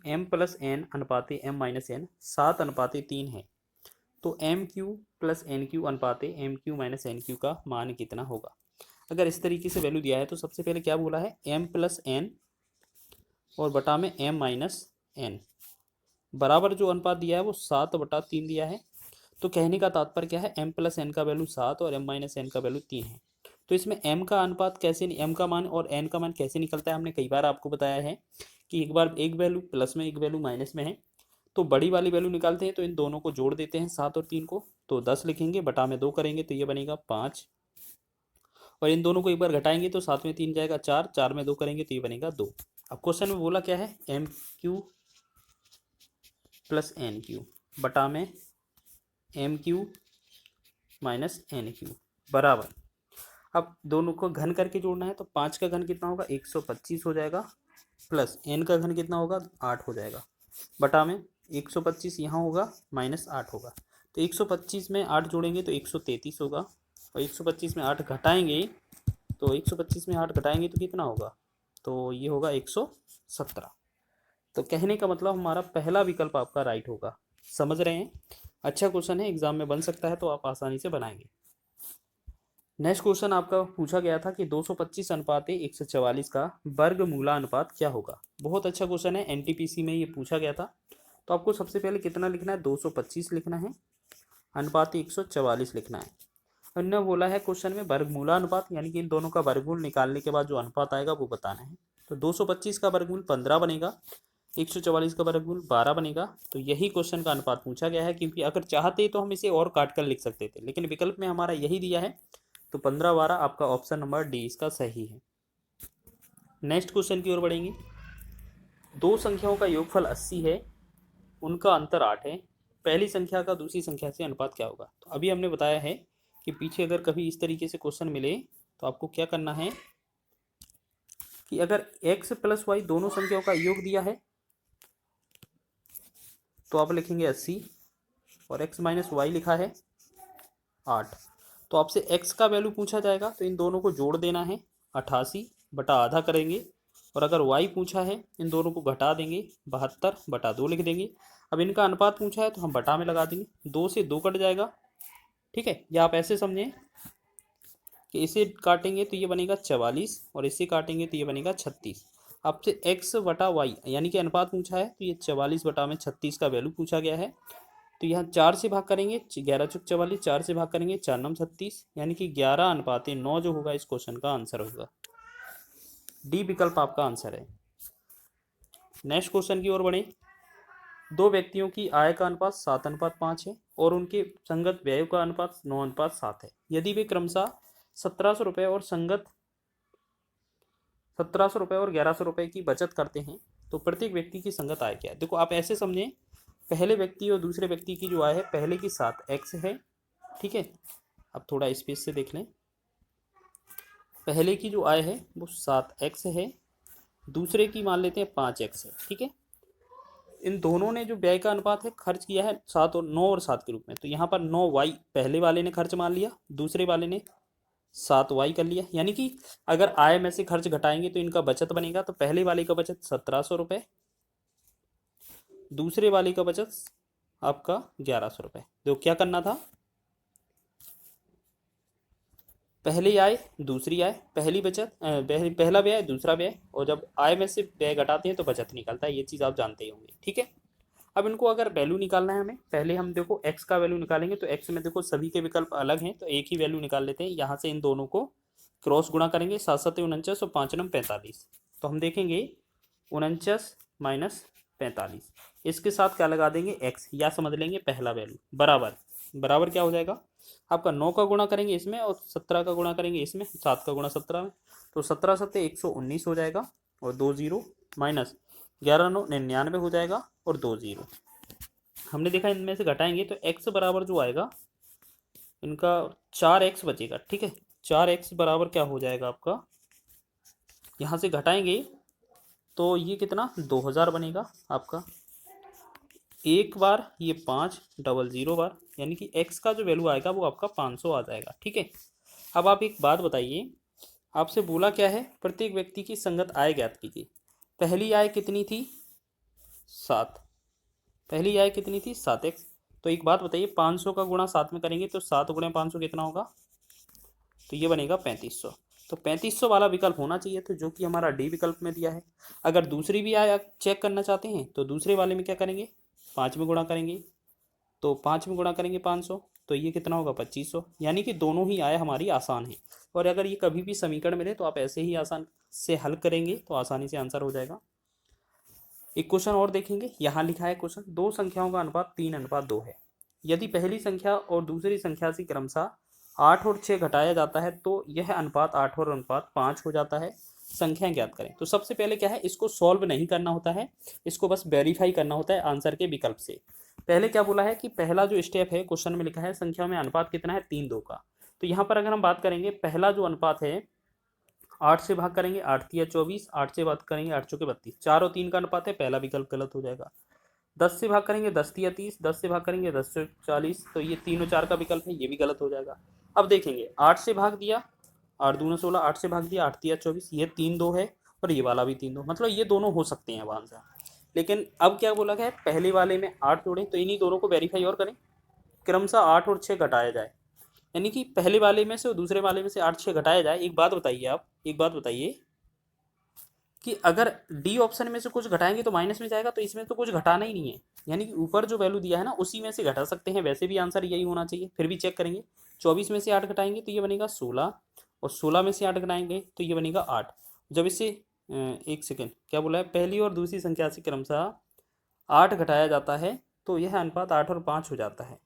m plus N अनुपाते m minus N 7:3 है, तो M Q plus N cube अनुपाते M Q minus N cube का मान कितना होगा। अगर इस तरीके से वैल्यू दिया है तो सबसे पहले क्या बोला है, m प्लस एन और बटा में m माइनस एन बराबर जो अनुपात दिया है वो 7/3 दिया है। तो कहने का तात्पर्य क्या है, m प्लस एन का वैल्यू 7 और m माइनस एन का वैल्यू 3 है। तो इसमें m का अनुपात कैसे, m का मान और n का मान कैसे निकलता है, हमने कई बार आपको बताया है कि एक बार एक वैल्यू प्लस में एक वैल्यू माइनस में है तो बड़ी वाली वैल्यू निकालते हैं, तो इन दोनों को जोड़ देते हैं 7 और 3 को, तो 10 लिखेंगे, बटा में 2 करेंगे तो ये बनेगा 5, और इन दोनों को एक बार घटाएंगे तो 7 में 3 जाएगा 4, 4 में 2 करेंगे तो ये बनेगा 2। अब क्वेश्चन में बोला क्या है, M Q plus N Q बटा में M Q minus N Q बराबर, अब दोनों को घन करके जोड़ना है तो 5 का घन कितना होगा 125 हो जाएगा, प्लस एन का घन कितना होगा 8 हो जाएगा, बटा में 125 यहाँ होगा माइनस 8 होगा, तो 125 में 8 जोड़ेंगे तो 133 होगा, और 125 में 8 घटाएंगे तो 125 में 8 घटाएंगे तो कितना होगा, तो ये होगा 117। तो कहने का मतलब हमारा पहला विकल्प आपका राइट होगा। समझ रहे हैं, अच्छा क्वेश्चन है, एग्जाम में बन सकता है तो आप आसानी से बनाएंगे। नेक्स्ट क्वेश्चन आपका पूछा गया था कि 225 अनुपाते 144 का वर्गमूला अनुपात क्या होगा। बहुत अच्छा क्वेश्चन है, एनटीपीसी में ये पूछा गया था। तो आपको सबसे पहले कितना लिखना है, 225 लिखना है, अनुपात 144 लिखना है। हमने बोला है क्वेश्चन में वर्गमूला अनुपात, यानी कि इन दोनों का वर्गमूल निकालने के बाद जो अनुपात आएगा वो बताना है। तो 225 का वर्गमूल 15 बनेगा, 144 का वर्गमूल 12 बनेगा। तो यही क्वेश्चन का अनुपात पूछा गया है, क्योंकि अगर चाहते तो हम इसे और काट कर लिख सकते थे, लेकिन विकल्प में हमारा यही दिया है, तो 15/12 आपका ऑप्शन नंबर डी इसका सही है। नेक्स्ट क्वेश्चन की ओर बढ़ेंगे। दो संख्याओं का योगफल 80 है, उनका अंतर 8 है, पहली संख्या का दूसरी संख्या से अनुपात क्या होगा। तो अभी हमने बताया है कि पीछे अगर कभी इस तरीके से क्वेश्चन मिले तो आपको क्या करना है कि अगर x प्लस वाई दोनों संख्याओं का योग दिया है तो आप लिखेंगे 80, और x माइनस वाई लिखा है 8, तो आपसे x का वैल्यू पूछा जाएगा, तो इन दोनों को जोड़ देना है 88 बटा आधा करेंगे, और अगर y पूछा है इन दोनों को घटा देंगे 72 बटा 2 लिख देंगे। अब इनका अनुपात पूछा है तो हम बटा में लगा देंगे, 2 से 2 कट जाएगा, ठीक है। या आप ऐसे समझें कि इसे काटेंगे तो ये बनेगा 44, और इसे काटेंगे तो ये बनेगा 36। आपसे x बटा वाई यानी कि अनुपात पूछा है, तो ये 44 बटा में 36 का वैल्यू पूछा गया है। तो यहाँ 4 से भाग करेंगे, 11 चुक 44, 4 से भाग करेंगे 4 9 36, यानी कि 11/9 जो होगा इस क्वेश्चन का आंसर होगा। डी विकल्प आपका आंसर है। नेक्स्ट क्वेश्चन की ओर बढ़े। दो व्यक्तियों की आय का अनुपात 7:5 है और उनके संगत व्यय का अनुपात 9:7 है। यदि वे क्रमशः 1700 रुपये और 1100 रुपये की बचत करते हैं तो प्रत्येक व्यक्ति की संगत आय क्या है। देखो आप ऐसे समझें, पहले व्यक्ति और दूसरे व्यक्ति की जो आय है, पहले की 7x है, ठीक है। अब थोड़ा स्पेस से देख लें, पहले की जो आय है वो 7x है, दूसरे की मान लेते हैं 5x है, ठीक है। इन दोनों ने जो व्यय का अनुपात है खर्च किया है 7 और 9 और 7 के रूप में, तो यहाँ पर 9y पहले वाले ने खर्च मान लिया, दूसरे वाले ने 7y कर लिया। यानी कि अगर आय में से खर्च घटाएंगे तो इनका बचत बनेगा, तो पहले वाले का बचत 1700 रुपये, दूसरे वाले का बचत आपका 1100 रुपये। तो क्या करना था, पहली आय दूसरी आय, पहली बचत पहला व्यय दूसरा व्यय, और जब आय में से व्यय घटाते हैं तो बचत निकलता है, ये चीज़ आप जानते ही होंगे, ठीक है। अब इनको अगर वैल्यू निकालना है हमें, पहले हम देखो x का वैल्यू निकालेंगे, तो x में देखो सभी के विकल्प अलग हैं, तो एक ही वैल्यू निकाल लेते हैं। यहाँ से इन दोनों को क्रॉस गुणा करेंगे, 7 7 49 और 5 9 45, तो हम देखेंगे 49 माइनस 45, इसके साथ क्या लगा देंगे x, या समझ लेंगे पहला वैल्यू बराबर, बराबर क्या हो जाएगा आपका 9 का गुणा करेंगे इसमें और 17 का गुणा करेंगे इसमें, 7 का गुणा 17 में, तो 17 7 119 हो जाएगा, और 2 0 माइनस 11 9 99 हो जाएगा, और 2 0 हमने देखा इनमें से घटाएंगे तो x बराबर जो आएगा इनका 4x बचेगा, ठीक है। 4x बराबर क्या हो जाएगा आपका, यहाँ से घटाएंगे तो ये कितना 2000 बनेगा आपका, एक बार ये 500 बार, यानी कि x का जो वैल्यू आएगा वो आपका 500 आ जाएगा, ठीक है। अब आप एक बात बताइए, आपसे बोला क्या है, प्रत्येक व्यक्ति की संगत आय ज्ञात कीजिए। पहली आय कितनी थी 7, पहली आय कितनी थी 7x। तो एक बात बताइए 500 का गुणा 7 में करेंगे तो 7 गुणे 500 कितना होगा, तो ये बनेगा 3500। तो 3500 वाला विकल्प होना चाहिए, तो जो कि हमारा डी विकल्प में दिया है। अगर दूसरी भी आय चेक करना चाहते हैं तो दूसरे वाले में क्या करेंगे, 5 में गुणा करेंगे, तो 5 में गुणा करेंगे 500, तो ये कितना होगा 2500। यानी कि दोनों ही आय हमारी आसान है। और अगर ये कभी भी समीकरण मिले तो आप ऐसे ही आसान से हल करेंगे तो आसानी से आंसर हो जाएगा। एक क्वेश्चन और देखेंगे, यहाँ लिखा है क्वेश्चन, दो संख्याओं का अनुपात 3:2 है। यदि पहली संख्या और दूसरी संख्या से क्रमशः 8 और 6 घटाया जाता है तो यह अनुपात 8 और अनुपात 5 हो जाता है। संख्या ज्ञात करें। तो सबसे पहले क्या है, इसको सॉल्व नहीं करना होता है, इसको बस वेरीफाई करना होता है आंसर के विकल्प से। पहले क्या बोला है कि पहला जो स्टेप है, क्वेश्चन में लिखा है संख्या में अनुपात कितना है 3:2 का। तो यहाँ पर अगर हम बात करेंगे, पहला जो अनुपात है 8 से भाग करेंगे 8 तिया 24, 8 से भाग करेंगे 8 चौके 32, 4 और 3 का अनुपात है, पहला विकल्प गलत हो जाएगा। 10 से भाग करेंगे 10 तिया 30, 10 से भाग करेंगे 10 से 40, तो ये 3 और 4 का विकल्प है, ये भी गलत हो जाएगा। अब देखेंगे 8 से भाग दिया, 8 दूना 16, 8 से भाग दिया 8 तिया 24, ये 3:2 है और ये वाला भी 3:2, मतलब ये दोनों हो सकते हैं अब आंसर। लेकिन अब क्या बोला गया है, पहले वाले में 8 जोड़ें, तो इन्हीं दोनों को वेरीफाई और करें, क्रमशः 8 और 6 घटाया जाए, यानी कि पहले वाले में से और दूसरे वाले में से 8 6 घटाया जाए। एक बात बताइए आप, एक बात बताइए कि अगर डी ऑप्शन में से कुछ घटाएंगे तो माइनस में जाएगा, तो इसमें तो कुछ घटाना ही नहीं है, यानी कि ऊपर जो वैल्यू दिया है ना उसी में से घटा सकते हैं। वैसे भी आंसर यही होना चाहिए, फिर भी चेक करेंगे। 24 में से 8 घटाएंगे तो ये बनेगा 16, और 16 में से 8 घटाएंगे तो ये बनेगा 8। जब इससे एक सेकेंड, क्या बोला है, पहली और दूसरी संख्या से क्रमशः 8 घटाया जाता है तो यह अनुपात 8 और 5 हो जाता है।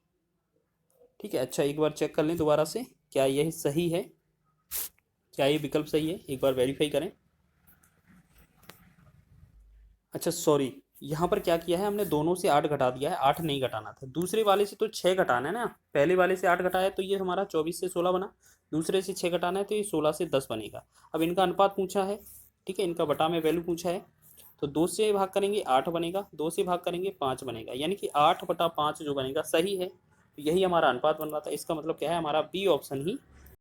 ठीक है, अच्छा एक बार चेक कर लें दोबारा से, क्या यह सही है, क्या ये विकल्प सही है, एक बार वेरीफाई करें। अच्छा सॉरी, यहाँ पर क्या किया है हमने, दोनों से 8 घटा दिया है, 8 नहीं घटाना था। दूसरे वाले से तो 6 घटाना है ना, पहले वाले से 8 घटाया तो ये हमारा 24 से 16 बना, दूसरे से 6 घटाना है तो ये 16 से 10 बनेगा। अब इनका अनुपात पूछा है, ठीक है, इनका बटा में वैल्यू पूछा है, तो 2 से भाग करेंगे 8 बनेगा, 2 से भाग करेंगे 5 बनेगा, यानी कि 8/5 जो बनेगा सही है। तो यही हमारा अनुपात बन रहा था। इसका मतलब क्या है, हमारा बी ऑप्शन ही